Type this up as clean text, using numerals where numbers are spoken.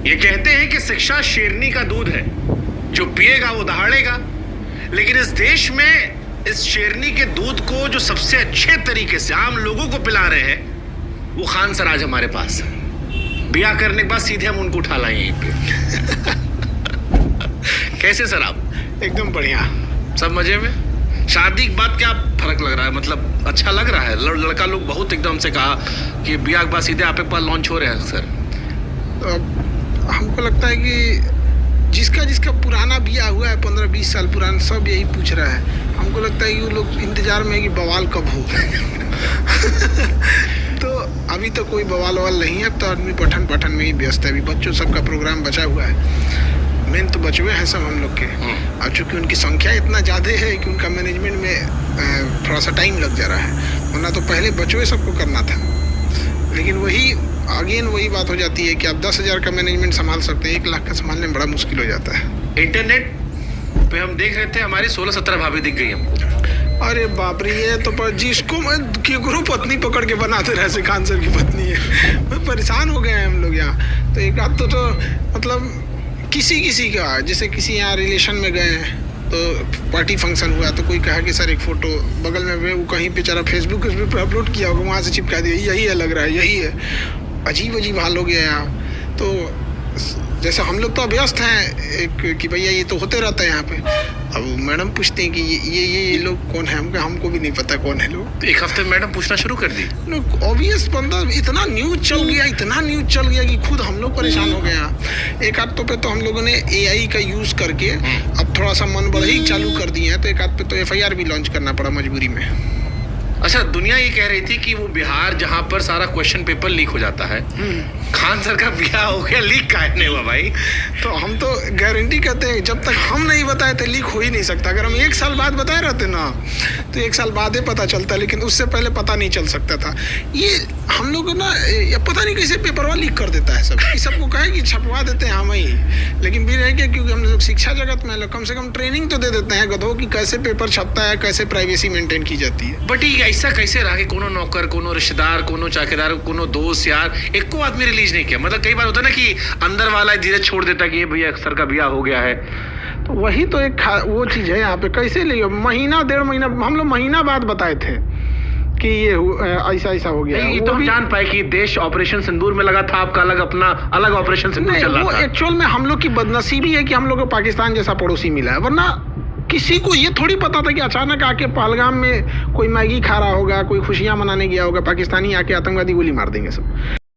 ये कहते हैं कि शिक्षा शेरनी का दूध है, जो पिएगा वो दहाड़ेगा। लेकिन इस देश में इस शेरनी के दूध को जो सबसे अच्छे तरीके से आम लोगों को पिला रहे हैं वो खान सर आज हमारे पास है। ब्याह करने के बाद सीधे हम उनको उठा लाए यहीं पे। कैसे सर आप? एकदम बढ़िया, सब मजे में। शादी के बाद क्या फर्क लग रहा है? मतलब अच्छा लग रहा है? लड़का लोग बहुत एकदम से कहा कि ब्याह के बाद सीधे आपके पास लॉन्च हो रहे हैं सर। तो अब हमको लगता है कि जिसका पुराना बिया हुआ है 15-20 साल पुराना, सब यही पूछ रहा है। हमको लगता है कि वो लोग इंतजार में है कि बवाल कब हो। तो अभी तो कोई बवाल नहीं है। अब तो आदमी पठन में ही व्यस्त है। अभी बच्चों सबका प्रोग्राम बचा हुआ है। मेन तो बचवे हैं सब हम लोग के। और चूंकि उनकी संख्या इतना ज़्यादा है कि उनका मैनेजमेंट में थोड़ा सा टाइम लग जा रहा है, वरना तो पहले बचवे सबको करना था। लेकिन वही बात हो जाती है कि आप 10,000 का मैनेजमेंट संभाल सकते हैं, 1 लाख का संभालने में बड़ा मुश्किल हो जाता है। इंटरनेट पे हम देख रहे थे हमारी 16-17 भाभी दिख गई हमको। अरे बाप रे, ये तो पर जिसको मैं केकरो पत्नी पकड़ के बनाते रहे से खान सर की पत्नी है। मैं परेशान हो गए हैं हम लोग यहाँ। तो एक आध तो मतलब किसी का, जैसे किसी यहाँ रिलेशन में गए हैं तो पार्टी फंक्शन हुआ तो कोई कहा कि सर एक फ़ोटो बगल में वो कहीं पे चला फेसबुक पे अपलोड किया होगा, वहाँ से चिपका दिया, यही है लग रहा है, यही है। अजीब हाल हो गया यहाँ। तो जैसे हम लोग तो अभ्यस्त हैं कि भैया ये तो होते रहता है यहाँ पे। अब मैडम पूछते हैं कि ये लोग कौन है, हमको भी नहीं पता कौन है लोग। तो एक हफ्ते में मैडम पूछना शुरू कर दी। लोग ऑब्वियस बंदा, इतना न्यूज चल गया कि खुद हम लोग परेशान हो गए। एक आध पे तो हम लोगों ने AI का यूज़ करके अब थोड़ा सा मन बढ़ई चालू कर दिए हैं। तो एक आध पे तो FIR भी लॉन्च करना पड़ा मजबूरी में। अच्छा, दुनिया ये कह रही थी कि वो बिहार जहाँ पर सारा क्वेश्चन पेपर लीक हो जाता है, खान सर का ब्याह हो गया, लीक काहे नहीं हुआ भाई? तो हम तो गारंटी कहते हैं जब तक हम नहीं बताए तो लीक हो ही नहीं सकता। अगर हम 1 साल बाद बताए रहते ना तो 1 साल बाद ही पता चलता, लेकिन उससे पहले पता नहीं चल सकता था। ये हम लोग ना पता नहीं कैसे पेपरवा लीक कर देता है सब। सबको कहे कि छपवा देते हैं हम ही, लेकिन भी रह गया क्योंकि हम लोग शिक्षा जगत में कम से कम ट्रेनिंग तो दे देते हैं गधों की, कैसे पेपर छपता है, कैसे प्राइवेसी मेंटेन की जाती है। बट ये ऐसा कैसे रहा कि कोनो नौकर, कोनो रिश्तेदार, कोनो चौकीदार, कोनो दोस्त यार एको आदमी रिलीज नहीं किया? मतलब कई बार होता है ना कि अंदर वाला धीरे छोड़ देता कि ये भैया सर का ब्याह हो गया है। तो वही तो एक वो चीज़ है यहाँ पे। कैसे लियो, महीना 1.5 महीना हम लोग महीना बाद बताए थे कि ये ऐसा हो गया। ये तो हम जान पाए कि देश ऑपरेशन सिंदूर में लगा था, आपका अलग ऑपरेशन सिंदूर चल रहा था। एक्चुअल में हम लोग की बदनसीबी है कि हम लोग को पाकिस्तान जैसा पड़ोसी मिला है, वरना किसी को ये थोड़ी पता था कि अचानक आके पहलगाम में कोई मैगी खा रहा होगा, कोई खुशियां मनाने गया होगा, पाकिस्तानी आके आतंकवादी गोली मार देंगे सब।